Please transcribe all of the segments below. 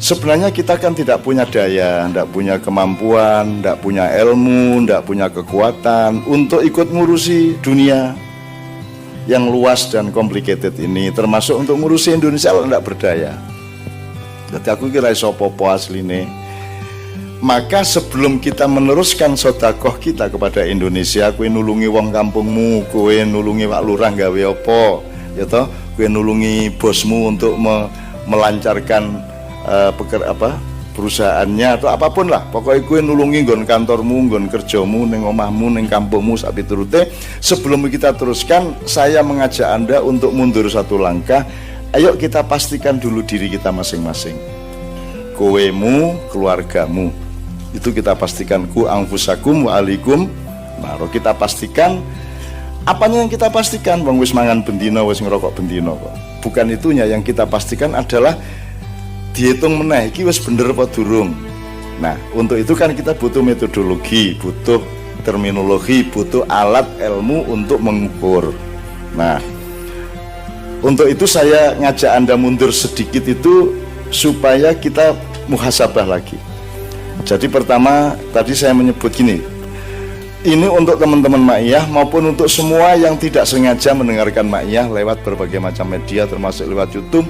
Sebenarnya kita kan tidak punya daya, tidak punya kemampuan, tidak punya ilmu, tidak punya kekuatan untuk ikut ngurusi dunia yang luas dan complicated ini, termasuk untuk ngurusi Indonesia tidak berdaya. Jadi aku kira iso popo asline. Maka sebelum kita meneruskan sedekah kita kepada Indonesia, kowe nulungi wong kampungmu, kowe nulungi Pak Lurah gawe apa, ya toh, kowe nulungi bosmu untuk melancarkan perusahaannya atau apapun lah, pokoknya gue nulungi nggon kantormu, nggon kerjamu, neng omahmu, neng kampungmu sapi turute. Sebelum kita teruskan, saya mengajak Anda untuk mundur satu langkah. Ayo kita pastikan dulu diri kita masing-masing, kowemu, keluargamu, itu kita pastikan. Ku anfusakum wa alikum naro, kita pastikan. Apanya yang kita pastikan? Bang wis mangan bendino, wis ngerokok bendino kok. Bukan itunya, yang kita pastikan adalah dihitung meneh iki wis bener apa durung. Nah, untuk itu kan kita butuh metodologi, butuh terminologi, butuh alat ilmu untuk mengukur. Nah, untuk itu saya ngajak Anda mundur sedikit itu supaya kita muhasabah lagi. Jadi pertama tadi saya menyebut gini, ini untuk teman-teman Ma'iyah maupun untuk semua yang tidak sengaja mendengarkan Ma'iyah lewat berbagai macam media termasuk lewat YouTube.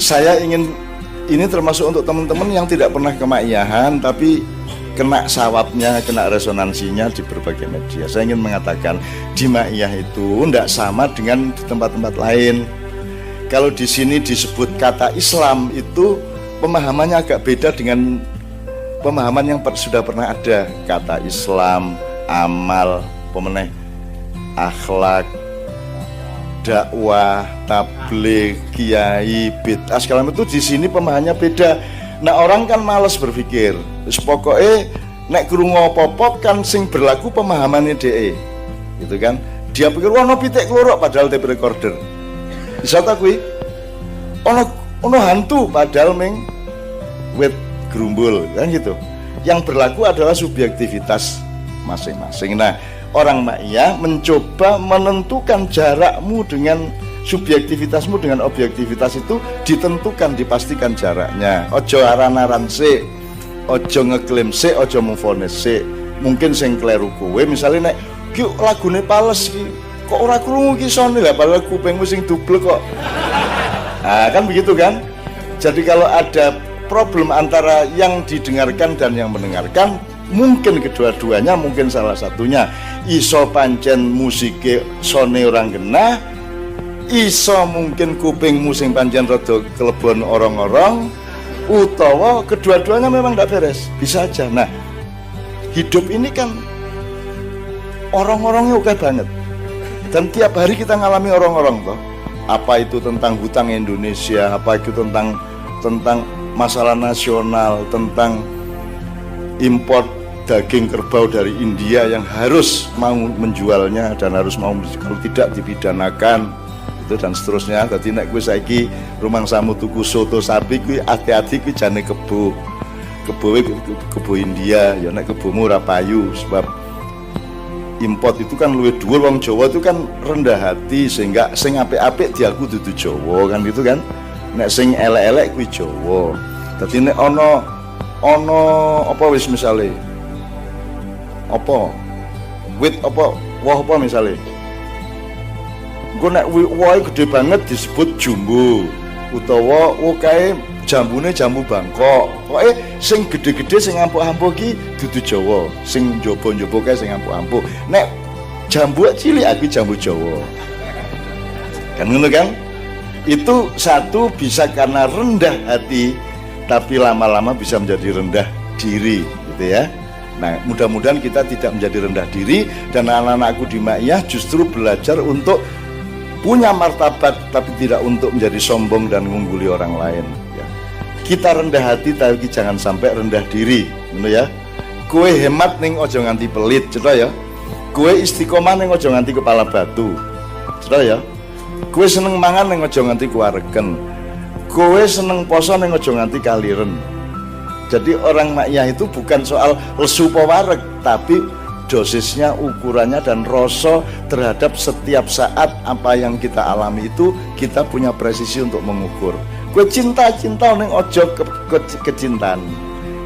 Saya ingin, ini termasuk untuk teman-teman yang tidak pernah ke Ma'iyahan tapi kena sawabnya, kena resonansinya di berbagai media. Saya ingin mengatakan di Ma'iyah itu tidak sama dengan di tempat-tempat lain. Kalau di sini disebut kata Islam itu pemahamannya agak beda dengan pemahaman yang sudah pernah ada. Kata Islam, amal, pemeneh, akhlak, dakwah, tabligh, kiai, bid'ah, segala itu di sini pemahamannya beda. Nah, orang kan malas berpikir. Wis pokoke nek krungu apa-apa kan sing berlaku pemahamannya DE. Gitu kan? Dia pikir ono pitik klorok padahal tape recorder. Bisa tak kuwi? Ono hantu padahal meng wit gerumbul kan gitu. Yang berlaku adalah subjektivitas masing-masing. Nah, orang Ma'iyah mencoba menentukan jarakmu dengan subjektivitasmu dengan objektivitas itu ditentukan, dipastikan jaraknya. Ojo aran-aran sik, ojo ngeklaim sik, ojo memfonis sik. Mungkin sing kleru kowe misalnya nek ki lagune Pales ki kok ora krungu ki sone lah padahal kupingmu sing double kok. Nah, kan begitu kan? Jadi kalau ada problem antara yang didengarkan dan yang mendengarkan, mungkin kedua-duanya, mungkin salah satunya iso pancen musike sone orang genah, iso mungkin kuping musing pancen rada kelebon orang-orang, utawa kedua-duanya memang tidak beres, bisa aja. Nah, hidup ini kan orang-orangnya oke banget, dan tiap hari kita ngalami orang-orang toh. Apa itu tentang hutang Indonesia, apa itu tentang masalah nasional, tentang import daging kerbau dari India yang harus mau menjualnya dan harus mau, kalau tidak dipidanakan itu dan seterusnya. Tadi nek gue saiki rumangsamu tuku soto sapi kuwi hati-hati kuwi jane kebo India ya, nek kebomu ora payu sebab import itu kan luwih dhuwur. Wong Jawa itu kan rendah hati sehingga sing apik-apik diaku dudu Jawa kan gitu kan. Nek sing elek-elek kuwi Jawa. Dadi nek ana apa wis misale apa wit apa woh apa misalnya engko nek wohe gede banget disebut jumbo utawa kae jambune jambu Bangkok. Pokoke sing gede-gede sing ampuk-ampuk ki dudu Jawa, sing njaba-njaba kae sing ampuk-ampuk. Nek jambu cilik aku jambu Jawa. Kan ngono kan? Itu satu bisa karena rendah hati, tapi lama-lama bisa menjadi rendah diri gitu ya. Nah, mudah-mudahan kita tidak menjadi rendah diri, dan anak-anakku di Ma'iyah justru belajar untuk punya martabat, tapi tidak untuk menjadi sombong dan mengungguli orang lain ya. Kita rendah hati tapi jangan sampai rendah diri, gitu ya. Kue hemat ning ojo nganti pelit, cetha ya. Kue istiqomah ning ojo nganti kepala batu, cetha ya. Kue seneng mangan ning ojo nganti kuareken. Kue seneng poso ning ojo nganti kaliren. Jadi orang Ma'iyah itu bukan soal lesu pawareg, tapi dosisnya, ukurannya, dan rasa terhadap setiap saat apa yang kita alami itu kita punya presisi untuk mengukur. Kue cinta neng ojo kecintaan.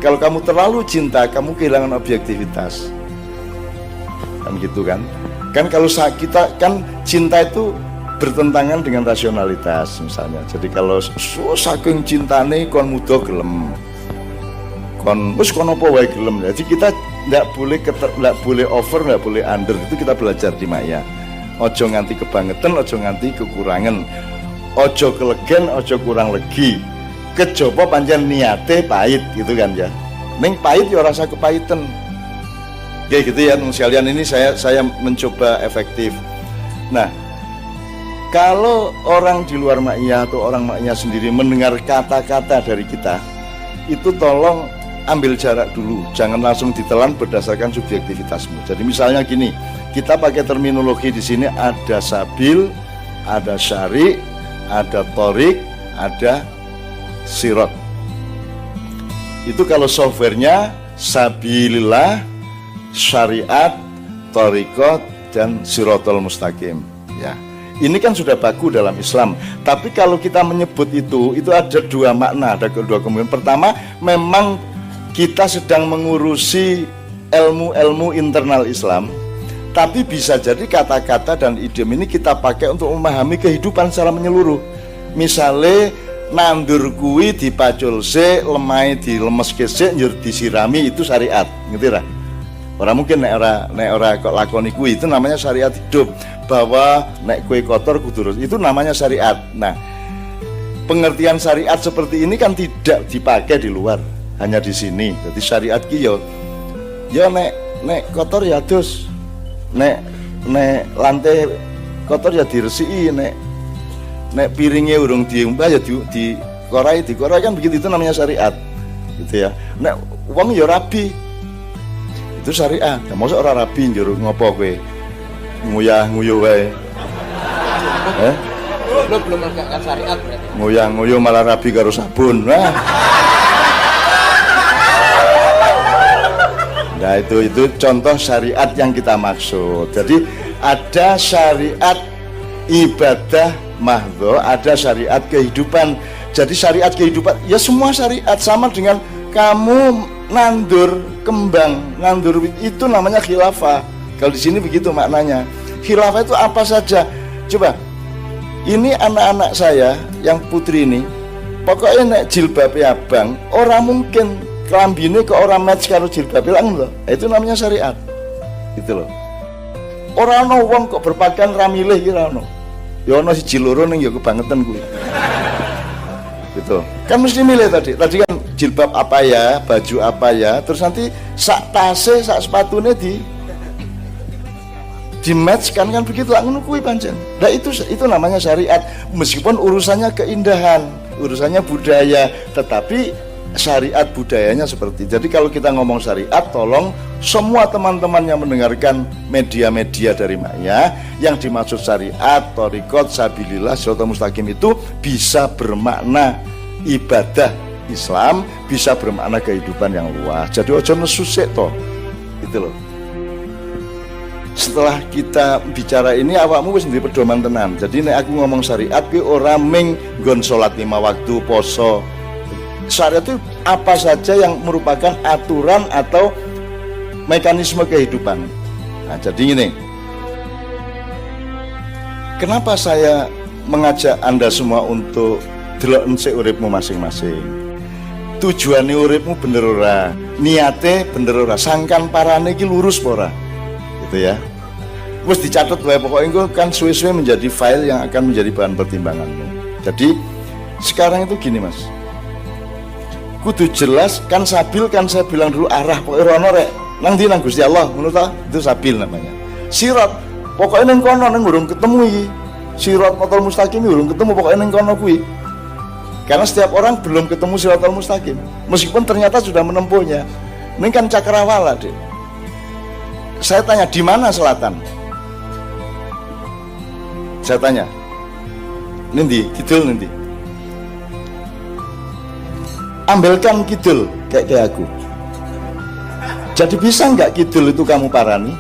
Kalau kamu terlalu cinta, kamu kehilangan objektivitas. Kan gitu kan? Kan kalau kita kan cinta itu bertentangan dengan rasionalitas misalnya. Jadi kalau saking cintane kon muda gelem, kon wis kon apa wae gelem. Jadi kita nggak boleh over, nggak boleh under. Itu kita belajar di Maya. Ojo nganti kebangetan, ojo nganti kekurangan. Ojo kelegen, ojo kurang legi. Kejopo pancen niate pahit gitu kan ya. Ning pahit ya rasa kepahitan. Oke gitu ya, sekalian ini saya mencoba efektif. Nah, kalau orang di luar Ma'iyah atau orang Ma'iyah sendiri mendengar kata-kata dari kita, itu tolong ambil jarak dulu, jangan langsung ditelan berdasarkan subjektivitasmu. Jadi misalnya gini, kita pakai terminologi di sini ada sabil, ada syari, ada torik, ada sirot. Itu kalau softwarenya sabilillah, syariat, torikot, dan sirotol mustaqim. Ya, ini kan sudah baku dalam Islam. Tapi kalau kita menyebut itu ada dua makna, ada kedua kemungkinan. Pertama, memang kita sedang mengurusi ilmu-ilmu internal Islam. Tapi bisa jadi kata-kata dan idiom ini kita pakai untuk memahami kehidupan secara menyeluruh. Misalnya nandur kuwi dipacul se, lemai dilemeske se, njur disirami, itu syariat, ngerti ra? Orang mungkin nek ora kok lakoni kuwi, itu namanya syariat hidup. Bahwa nek kue kotor kudu, itu namanya syariat. Nah, pengertian syariat seperti ini kan tidak dipakai di luar, hanya di sini. Jadi syariat ki yo nek kotor ya dus. Nek lantai kotor ya diresiki, nek piringnya urung diumbah ya dikorai kan begitu, itu namanya syariat gitu ya. Nek wong ya rabi, itu syariat. Ya mosok ora rabi njur ngopo kowe nguyah-nguyuh wae. Belum menegakkan syariat berarti. Nguyah-nguyuh malah rabi karo sabun. Nah itu contoh syariat yang kita maksud. Jadi ada syariat ibadah mahdho, ada syariat kehidupan. Jadi syariat kehidupan ya semua syariat, sama dengan kamu nandur kembang, nandur itu namanya khilafah. Kalau di sini begitu maknanya. Khilafah itu apa saja? Coba, ini anak-anak saya yang putri ini, pokoknya nek jilbabnya abang, orang mungkin kelambine ke orang match karo jilbab lang loh. Itu namanya syariat. Gitu loh. Orang no wong kok berpakaian ramilih kira ono. Ya ono siji loro ning ya kebangetan kuwi. Gitu. Kan mesti milih tadi. Tadi kan jilbab apa ya, baju apa ya, terus nanti sak tase, sak sepatune di match kan begitu lah ngono kuwi pancen. Nah itu namanya syariat, meskipun urusannya keindahan, urusannya budaya, tetapi syariat budayanya seperti. Jadi kalau kita ngomong syariat, tolong semua teman-teman yang mendengarkan media-media dari Maya, yang dimaksud syariat, torikot, sabilillah, sirotol mustaqim itu bisa bermakna ibadah Islam, bisa bermakna kehidupan yang luas. Jadi ojo nesu sik to. Gitu loh. Setelah kita bicara ini, awakmu wis ndek pedoman tenan. Jadi nek aku ngomong syariat ki ora ming nggon salat 5 waktu, poso. Syariat itu apa saja yang merupakan aturan atau mekanisme kehidupan. Nah, jadi ini, kenapa saya mengajak Anda semua untuk delok ensik uripmu masing-masing. Tujuane uripmu bener ora, niate bener ora, sangkan parane iki lurus apa ora. Gitu ya. Wis dicatat wae, pokoknya engko kan suwe-suwe menjadi file yang akan menjadi bahan pertimbanganmu. Jadi sekarang itu gini Mas, kudu jelas kan sabil, kan saya bilang dulu arah pokoknya rono rek nang ndi nang Gusti Allah ngono ta, itu sabil namanya. Sirat pokoknya ning kono, ning urung ketemu iki. Sirotol mustaqim urung ketemu, pokoknya ning kono kuwi. Karena setiap orang belum ketemu sirotol mustaqim, meskipun ternyata sudah menempuhnya. Ini kan cakrawala, Dek. Saya tanya, di mana selatan? Saya tanya, nanti kidul nanti. Ambilkan kidul kayak aku. Jadi bisa nggak kidul itu kamu parani?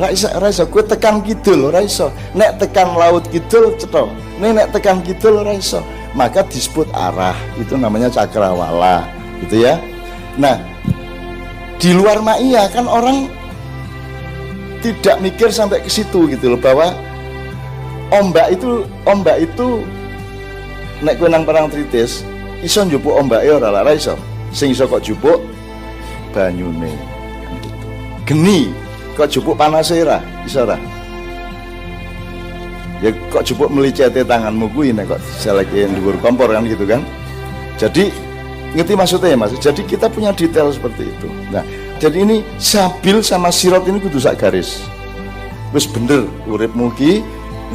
Raiso, gue tekan kidul, raiso. Nek tekan laut kidul cetok. Nek tekan kidul raiso. maka disebut arah, itu namanya cakrawala gitu ya. Nah, di luar ma'iyah kan orang tidak mikir sampai ke situ gitu loh, bahwa ombak itu nek kowe nang perang tritis iso njupuk ombake ora iso. Sing iso kok jupuk banyune kan gitu. Geni kok jupuk panase ora iso ora. Ya kok jupuk melicete tanganmu kuwi nek kok seleke dhuwur kompor kan gitu kan. Jadi ngerti maksudnya ya Mas? Jadi kita punya detail seperti itu. Nah, jadi ini sabil sama sirot ini kudu sak garis. Wis bener uripmu ki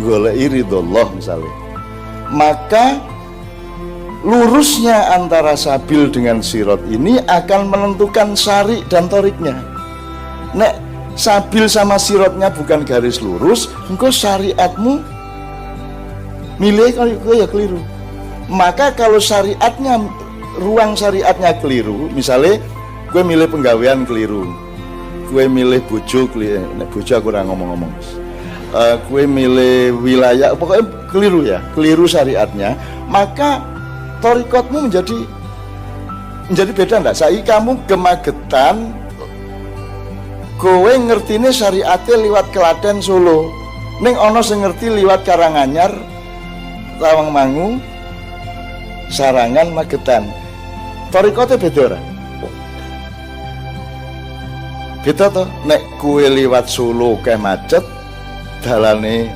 goleki ridhollah misalnya. Maka lurusnya antara sabil dengan sirot ini akan menentukan syari dan toriknya. Nek sabil sama sirotnya bukan garis lurus, engkau syariatmu milih kalau ya keliru. Maka kalau syariatnya, ruang syariatnya keliru, misalnya gue milih penggawean keliru, gue milih bojo keliru, bojo aku ora ngomong-ngomong, gue milih wilayah, pokoknya keliru ya, keliru syariatnya, maka torikotmu menjadi beda enggak? Saiki kamu Gemagetan, kowe ngertine syariate liwat Klaten Solo, ning ana sing ngerti liwat Karanganyar, Tawangmangu, Sarangan, Magetan. Torikote beda ora? Beda toh. Nek kowe liwat Solo kae macet, dalane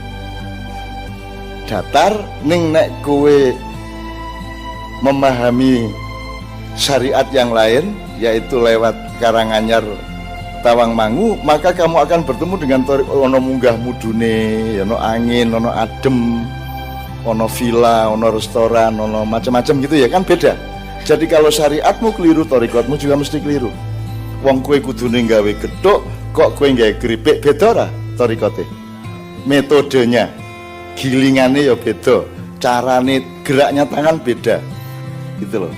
datar, ning nek kowe memahami syariat yang lain, yaitu lewat Karanganyar, Tawangmangu, maka kamu akan bertemu dengan ono munggah mudune, ono angin, ono adem, ono villa, ono restoran, ono macam-macam gitu ya kan, beda. Jadi kalau syariatmu keliru, torikotmu juga mesti keliru. Wong kue kudune gawe gedhok, kok kue gawe keripik, beda ora torikote. Metodenya, gilingane ya beda, carane geraknya tangan beda. Gitu loh.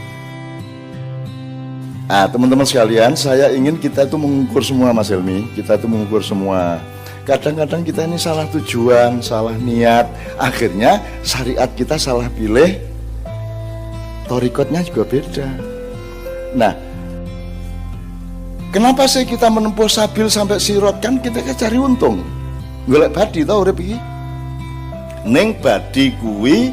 Nah, teman-teman sekalian, saya ingin kita itu mengukur semua, Mas Helmi. Kita itu mengukur semua. Kadang-kadang kita ini salah tujuan, salah niat, akhirnya syariat kita salah pilih, torikotnya juga beda. Nah, kenapa sih kita menempuh sabil sampai sirot? Kan kita cari untung. Golek badi tau urip iki. Ning badi kuwi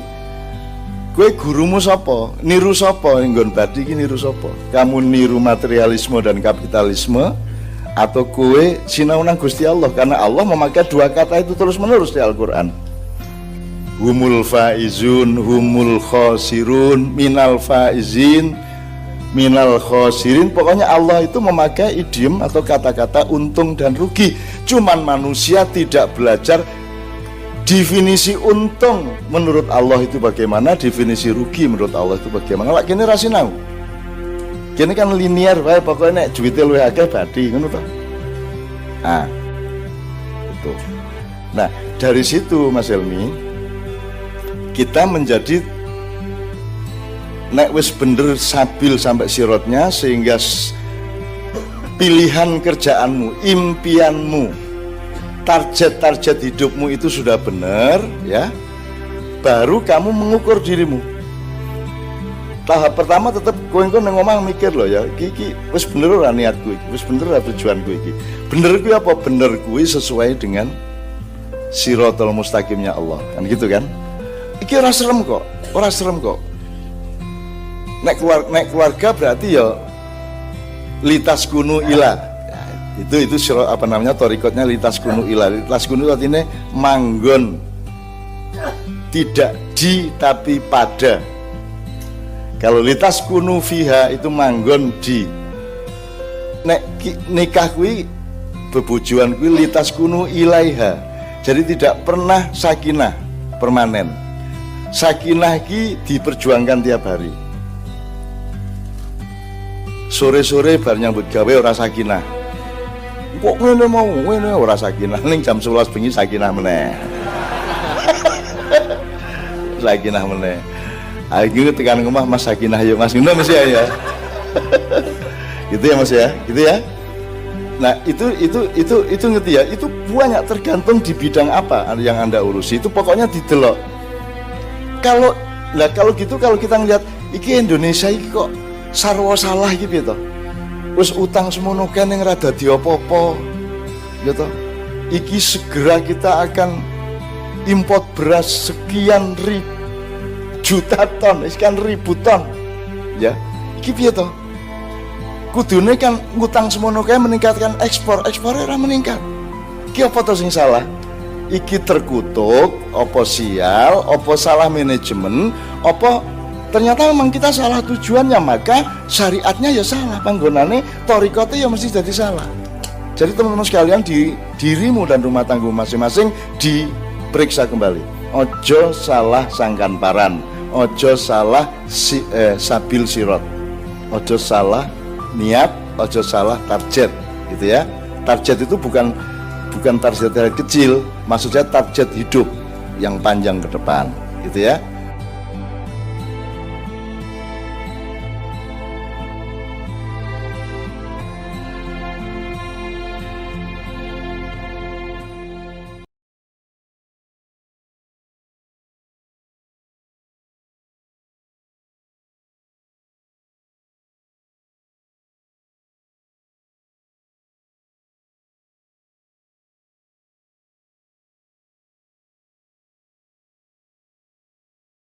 kowe gurumu sapa? Niru sapa? Nggon badi iki niru sapa? Kamu niru materialisme dan kapitalisme atau kowe sinau nang Gusti Allah? Karena Allah memakai dua kata itu terus-menerus di Al-Qur'an. Humul faizun, humul khosirun, minal faizin, minal khosirin. Pokoknya Allah itu memakai idiom atau kata-kata untung dan rugi. Cuman manusia tidak belajar definisi untung menurut Allah itu bagaimana, definisi rugi menurut Allah itu bagaimana. Lak kene ra sinau. Kene kan linear wae, pokoknya nek duwite luwih akeh badi ngono to. Ah. Betul. Nah, dari situ Mas Helmi, kita menjadi nek wis bener sabil sampai sirotnya, sehingga pilihan kerjaanmu, impianmu, target-target hidupmu itu sudah benar ya, baru kamu mengukur dirimu. Tahap pertama tetap kowe nang omah mikir loh ya, iki wis bener ora niatku iki, wis bener ora tujuanku iki. Bener kuwi apa? Bener kuwi sesuai dengan Shiratal Mustaqimnya Allah, kan gitu kan? Iki ora serem kok, ora serem kok. Nek keluarga berarti ya litas kunu ila. Itu apa namanya, torikotnya litas kunu ila. Litas kunu artinya manggon, tidak di tapi pada. Kalau litas kunu fiha itu manggon di. Nek nikah kuwi bebujuan kuwi litas kunu ilaiha. Jadi tidak pernah sakinah permanen. Sakinah ki diperjuangkan tiap hari. Sore-sore bar nyambut gawe ora sakinah. Kok ngene mau ngene ora sakinah, ning jam 11 bengi sakinah meneh. Sakinah meneh. Akhirnya tekan rumah, Mas sakinah yuk Mas, ngono Mas ya. Gitu ya Mas ya, gitu ya. Nah, itu ngerti ya, itu banyak tergantung di bidang apa yang Anda urusi. Itu pokoknya didelok. Kalau Lah kalau gitu, kalau kita ngelihat iki Indonesia iki kok sarwa salah iki piye to? Wis utang semono kene rada diopo-opo. Ya to. Iki segera kita akan import beras sekian juta ton, sekian ribu ton. Ya. Iki piye to? Kudune kan ngutang semono kae meningkatkan ekspor ora meningkat. Iki apa to sing salah? Iki terkutuk, apa sial, apa salah manajemen, apa ternyata memang kita salah tujuannya, maka syariatnya ya salah, panggonane torikote ya mesti jadi salah. Jadi teman-teman sekalian, di dirimu dan rumah tangga masing-masing diperiksa kembali. Ojo salah sangkan paran, ojo salah sabil sirot, ojo salah niat, ojo salah target, gitu ya. Target itu bukan target kecil, maksudnya target hidup yang panjang ke depan, gitu ya.